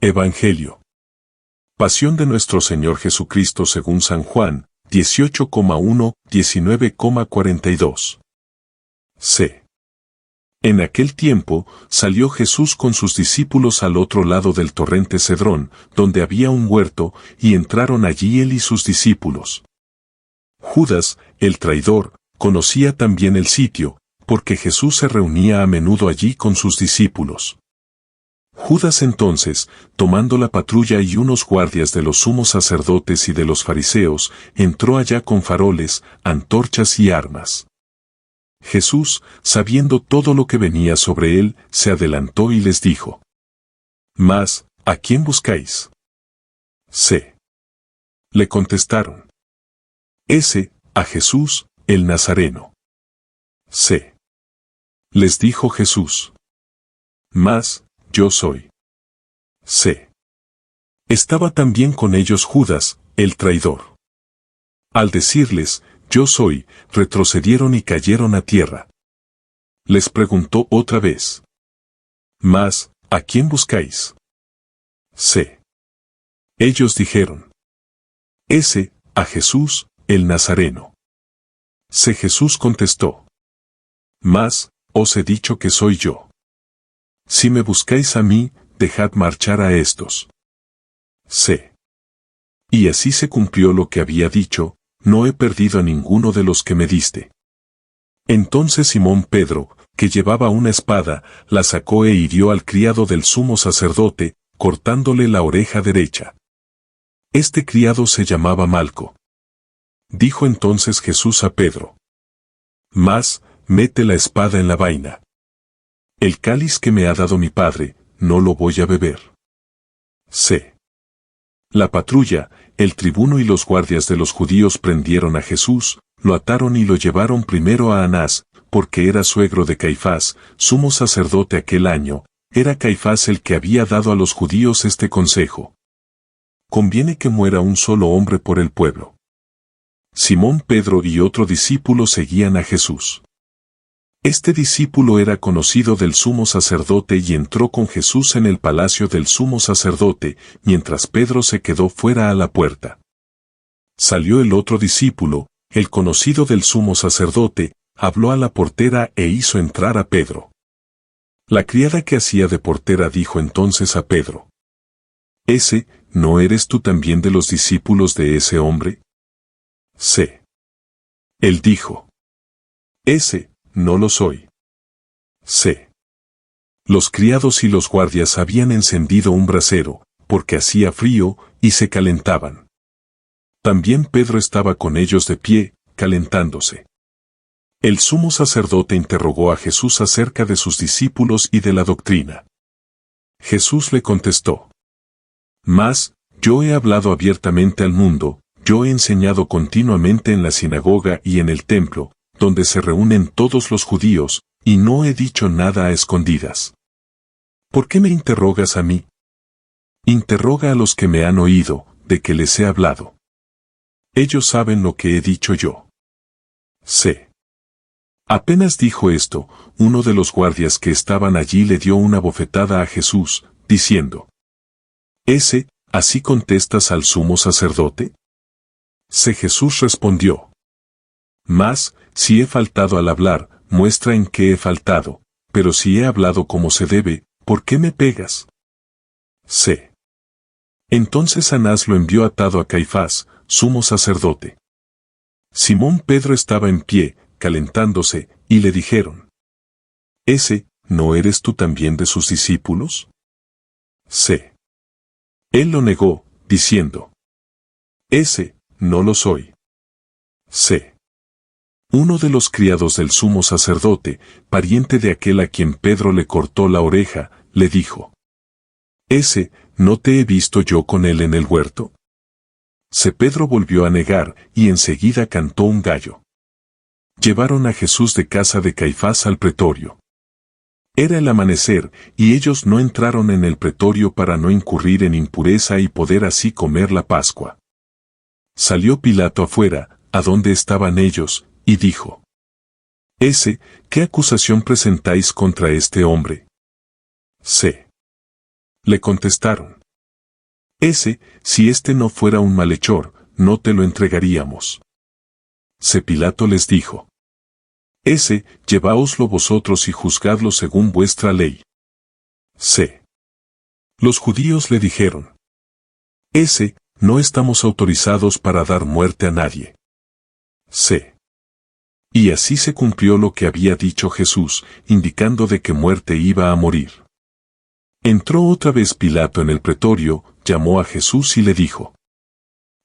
Evangelio. Pasión de nuestro Señor Jesucristo según San Juan, 18,1, 19,42. C. En aquel tiempo, salió Jesús con sus discípulos al otro lado del torrente Cedrón, donde había un huerto, y entraron allí él y sus discípulos. Judas, el traidor, conocía también el sitio, porque Jesús se reunía a menudo allí con sus discípulos. Judas entonces, tomando la patrulla y unos guardias de los sumos sacerdotes y de los fariseos, entró allá con faroles, antorchas y armas. Jesús, sabiendo todo lo que venía sobre él, se adelantó y les dijo: «Mas, ¿a quién buscáis?» C. Le contestaron: «Ese, a Jesús, el Nazareno». C. Les dijo Jesús: «Mas, yo soy». C. Estaba también con ellos Judas, el traidor. Al decirles: «Yo soy», retrocedieron y cayeron a tierra. Les preguntó otra vez: «Mas, ¿a quién buscáis?» C. Ellos dijeron: «Ese, a Jesús, el Nazareno». C. Jesús contestó: «Mas, os he dicho que soy yo. Si me buscáis a mí, dejad marchar a estos». C. Y así se cumplió lo que había dicho: «No he perdido a ninguno de los que me diste». Entonces Simón Pedro, que llevaba una espada, la sacó e hirió al criado del sumo sacerdote, cortándole la oreja derecha. Este criado se llamaba Malco. Dijo entonces Jesús a Pedro: «Mas, mete la espada en la vaina. El cáliz que me ha dado mi Padre, no lo voy a beber». C. La patrulla, el tribuno y los guardias de los judíos prendieron a Jesús, lo ataron y lo llevaron primero a Anás, porque era suegro de Caifás, sumo sacerdote aquel año. Era Caifás el que había dado a los judíos este consejo: «Conviene que muera un solo hombre por el pueblo». Simón Pedro y otro discípulo seguían a Jesús. Este discípulo era conocido del sumo sacerdote y entró con Jesús en el palacio del sumo sacerdote, mientras Pedro se quedó fuera a la puerta. Salió el otro discípulo, el conocido del sumo sacerdote, habló a la portera e hizo entrar a Pedro. La criada que hacía de portera dijo entonces a Pedro: «¿Ese, no eres tú también de los discípulos de ese hombre?» C. Él dijo: «Ese, no lo soy». C. Los criados y los guardias habían encendido un brasero, porque hacía frío, y se calentaban. También Pedro estaba con ellos de pie, calentándose. El sumo sacerdote interrogó a Jesús acerca de sus discípulos y de la doctrina. Jesús le contestó: «Mas, yo he hablado abiertamente al mundo, yo he enseñado continuamente en la sinagoga y en el templo, donde se reúnen todos los judíos, y no he dicho nada a escondidas. ¿Por qué me interrogas a mí? Interroga a los que me han oído, de que les he hablado. Ellos saben lo que he dicho yo». C. Apenas dijo esto, uno de los guardias que estaban allí le dio una bofetada a Jesús, diciendo: «¿Ese, así contestas al sumo sacerdote?» C. Jesús respondió: «Mas, si he faltado al hablar, muestra en qué he faltado, pero si he hablado como se debe, ¿por qué me pegas?» C. Entonces Anás lo envió atado a Caifás, sumo sacerdote. Simón Pedro estaba en pie, calentándose, y le dijeron: «¿Ese, no eres tú también de sus discípulos?» C. Él lo negó, diciendo: «Ese, no lo soy». C. Uno de los criados del sumo sacerdote, pariente de aquel a quien Pedro le cortó la oreja, le dijo: «¿Ese, no te he visto yo con él en el huerto?» C. Pedro volvió a negar, y enseguida cantó un gallo. Llevaron a Jesús de casa de Caifás al pretorio. Era el amanecer, y ellos no entraron en el pretorio para no incurrir en impureza y poder así comer la Pascua. Salió Pilato afuera, a donde estaban ellos, y dijo: «Ese, ¿qué acusación presentáis contra este hombre?» C. Le contestaron: Si este no fuera un malhechor, no te lo entregaríamos. Pilato les dijo. Lleváoslo vosotros y juzgadlo según vuestra ley. Los judíos le dijeron. No estamos autorizados para dar muerte a nadie. Y así se cumplió lo que había dicho Jesús, indicando de qué muerte iba a morir. Entró otra vez Pilato en el pretorio, llamó a Jesús y le dijo.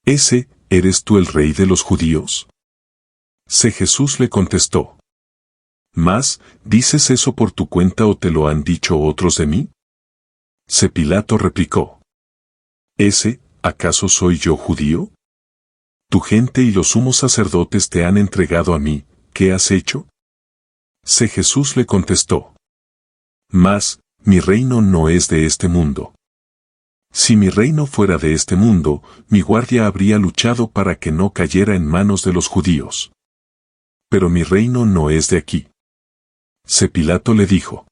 ¿Eres tú el rey de los judíos? Jesús le contestó. ¿Mas, dices eso por tu cuenta o te lo han dicho otros de mí? Pilato replicó. ¿Acaso soy yo judío? Tu gente y los sumos sacerdotes te han entregado a mí, ¿qué has hecho? Jesús le contestó. Mas, mi reino no es de este mundo. Si mi reino fuera de este mundo, mi guardia habría luchado para que no cayera en manos de los judíos. Pero mi reino no es de aquí. Pilato le dijo.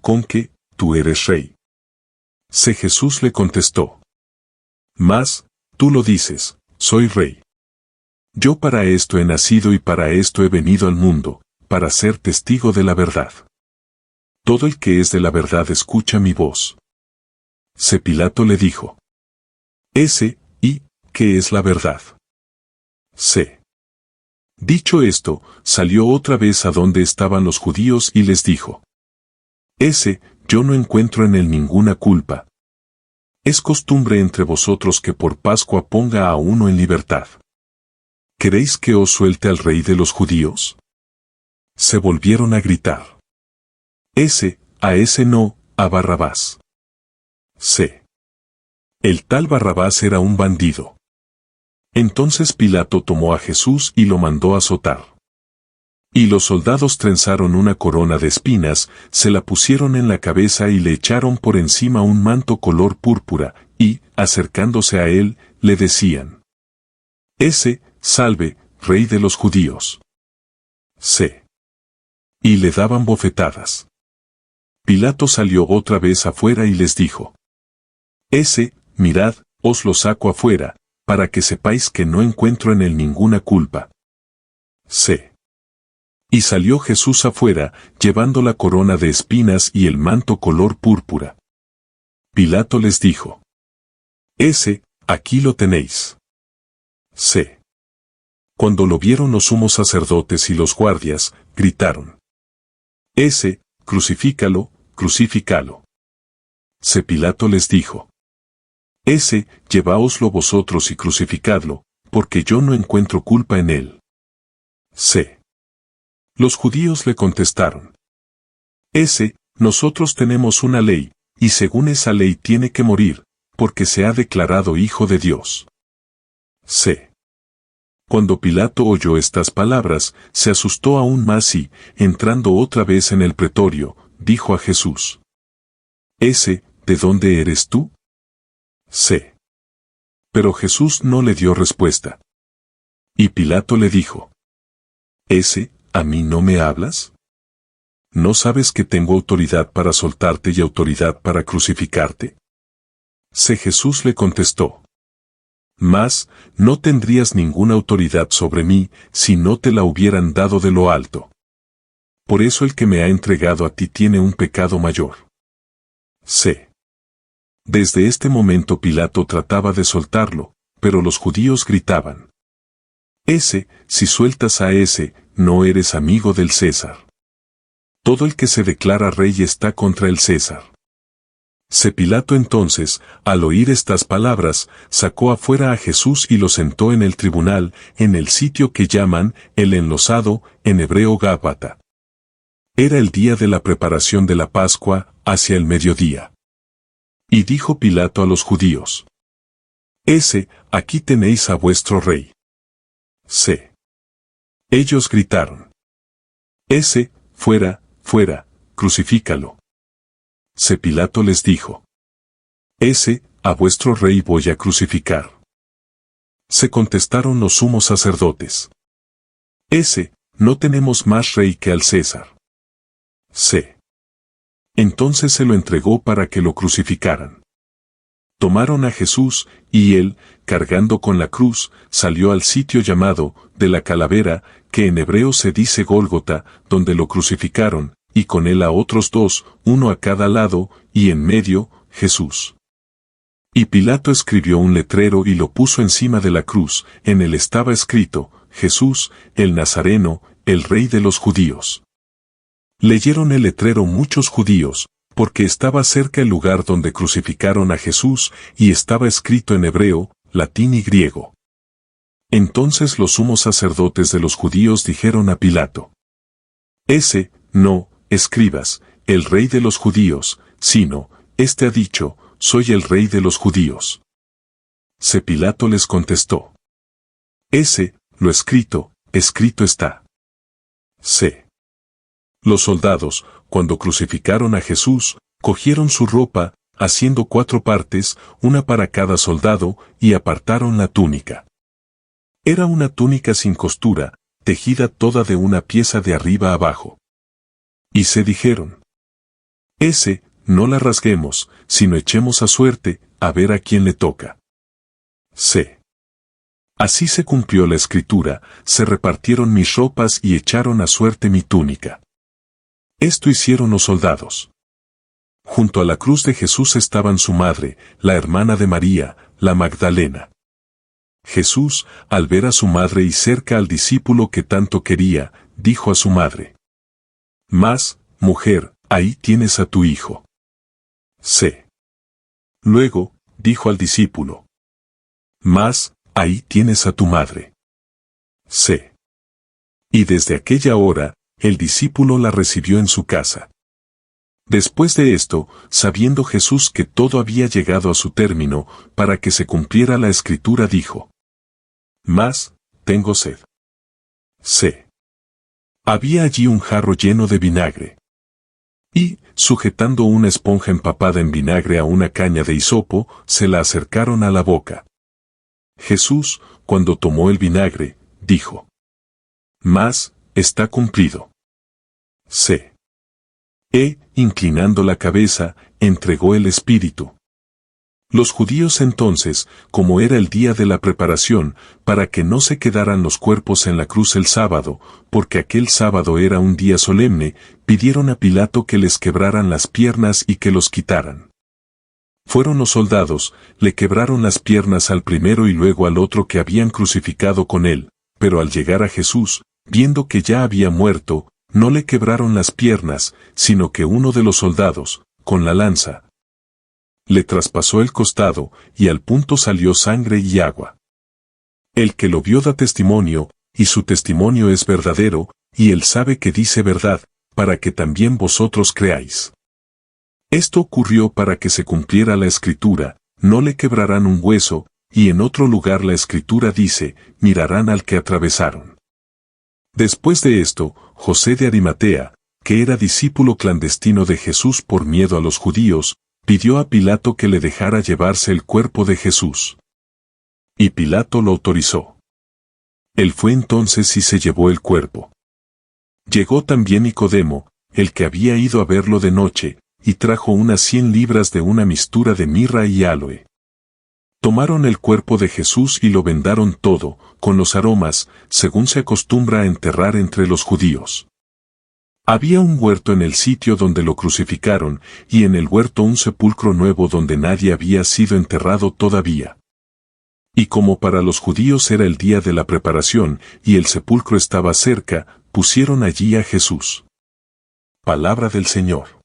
¿Con qué, tú eres rey? Jesús le contestó. Mas, tú lo dices, soy rey. Yo para esto he nacido y para esto he venido al mundo, para ser testigo de la verdad. Todo el que es de la verdad escucha mi voz. Pilato le dijo. ¿Y qué es la verdad? Dicho esto, salió otra vez a donde estaban los judíos y les dijo. Yo no encuentro en él ninguna culpa. Es costumbre entre vosotros que por Pascua ponga a uno en libertad. ¿Queréis que os suelte al rey de los judíos? Se volvieron a gritar. A ese no, a Barrabás. El tal Barrabás era un bandido. Entonces Pilato tomó a Jesús y lo mandó azotar. Y los soldados trenzaron una corona de espinas, se la pusieron en la cabeza y le echaron por encima un manto color púrpura, y, acercándose a él, le decían. Salve, rey de los judíos. Y le daban bofetadas. Pilato salió otra vez afuera y les dijo. Mirad, os lo saco afuera, para que sepáis que no encuentro en él ninguna culpa. Y salió Jesús afuera, llevando la corona de espinas y el manto color púrpura. Pilato les dijo. Aquí lo tenéis. Cuando lo vieron los sumos sacerdotes y los guardias, gritaron. Crucifícalo, crucifícalo. Pilato les dijo. Lleváoslo vosotros y crucificadlo, porque yo no encuentro culpa en él. Los judíos le contestaron. Nosotros tenemos una ley, y según esa ley tiene que morir, porque se ha declarado hijo de Dios. Cuando Pilato oyó estas palabras, se asustó aún más y, entrando otra vez en el pretorio, dijo a Jesús. ¿De dónde eres tú? Pero Jesús no le dio respuesta. Y Pilato le dijo. ¿A mí no me hablas? ¿No sabes que tengo autoridad para soltarte y autoridad para crucificarte? Jesús le contestó. Mas, no tendrías ninguna autoridad sobre mí si no te la hubieran dado de lo alto. Por eso el que me ha entregado a ti tiene un pecado mayor. Desde este momento Pilato trataba de soltarlo, pero los judíos gritaban. Si sueltas a ese, no eres amigo del César. Todo el que se declara rey está contra el César. Pilato entonces, al oír estas palabras, sacó afuera a Jesús y lo sentó en el tribunal, en el sitio que llaman el enlosado, en hebreo Gábata. Era el día de la preparación de la Pascua, hacia el mediodía. Y dijo Pilato a los judíos. Aquí tenéis a vuestro rey. Ellos gritaron. Fuera, fuera, crucifícalo. Pilato les dijo. A vuestro rey voy a crucificar. Se contestaron los sumos sacerdotes. No tenemos más rey que al César. Entonces se lo entregó para que lo crucificaran. Tomaron a Jesús, y él, cargando con la cruz, salió al sitio llamado, de la calavera, que en hebreo se dice Gólgota, donde lo crucificaron, y con él a otros dos, uno a cada lado, y en medio, Jesús. Y Pilato escribió un letrero y lo puso encima de la cruz, en él estaba escrito, Jesús, el Nazareno, el Rey de los Judíos. Leyeron el letrero muchos judíos, porque estaba cerca el lugar donde crucificaron a Jesús, y estaba escrito en hebreo, latín y griego. Entonces los sumos sacerdotes de los judíos dijeron a Pilato: Ese, no, escribas, el Rey de los Judíos, sino, este ha dicho, soy el Rey de los Judíos. Se Pilato les contestó: Ese, lo escrito está. C. Los soldados, cuando crucificaron a Jesús, cogieron su ropa, haciendo 4 partes, una para cada soldado, y apartaron la túnica. Era una túnica sin costura, tejida toda de una pieza de arriba abajo. Y se dijeron: Ese, no la rasguemos, sino echemos a suerte, a ver a quién le toca. C. Así se cumplió la escritura, se repartieron mis ropas y echaron a suerte mi túnica. Esto hicieron los soldados. Junto a la cruz de Jesús estaban su madre, la hermana de María, la Magdalena. Jesús, al ver a su madre y cerca al discípulo que tanto quería, dijo a su madre: Mas, mujer, ahí tienes a tu hijo. C. Luego, dijo al discípulo: Mas, ahí tienes a tu madre. C. Y desde aquella hora, el discípulo la recibió en su casa. Después de esto, sabiendo Jesús que todo había llegado a su término, para que se cumpliera la escritura dijo: Mas, tengo sed. C. Había allí un jarro lleno de vinagre. Y, sujetando una esponja empapada en vinagre a una caña de hisopo, se la acercaron a la boca. Jesús, cuando tomó el vinagre, dijo: Mas, está cumplido. C. Inclinando la cabeza, entregó el espíritu. Los judíos entonces, como era el día de la preparación, para que no se quedaran los cuerpos en la cruz el sábado, porque aquel sábado era un día solemne, pidieron a Pilato que les quebraran las piernas y que los quitaran. Fueron los soldados, le quebraron las piernas al primero y luego al otro que habían crucificado con él, pero al llegar a Jesús, viendo que ya había muerto, no le quebraron las piernas, sino que uno de los soldados, con la lanza, le traspasó el costado, y al punto salió sangre y agua. El que lo vio da testimonio, y su testimonio es verdadero, y él sabe que dice verdad, para que también vosotros creáis. Esto ocurrió para que se cumpliera la escritura: no le quebrarán un hueso, y en otro lugar la escritura dice: mirarán al que atravesaron. Después de esto, José de Arimatea, que era discípulo clandestino de Jesús por miedo a los judíos, pidió a Pilato que le dejara llevarse el cuerpo de Jesús. Y Pilato lo autorizó. Él fue entonces y se llevó el cuerpo. Llegó también Nicodemo, el que había ido a verlo de noche, y trajo unas 100 libras de una mistura de mirra y áloe. Tomaron el cuerpo de Jesús y lo vendaron todo, con los aromas, según se acostumbra a enterrar entre los judíos. Había un huerto en el sitio donde lo crucificaron, y en el huerto un sepulcro nuevo donde nadie había sido enterrado todavía. Y como para los judíos era el día de la preparación, y el sepulcro estaba cerca, pusieron allí a Jesús. Palabra del Señor.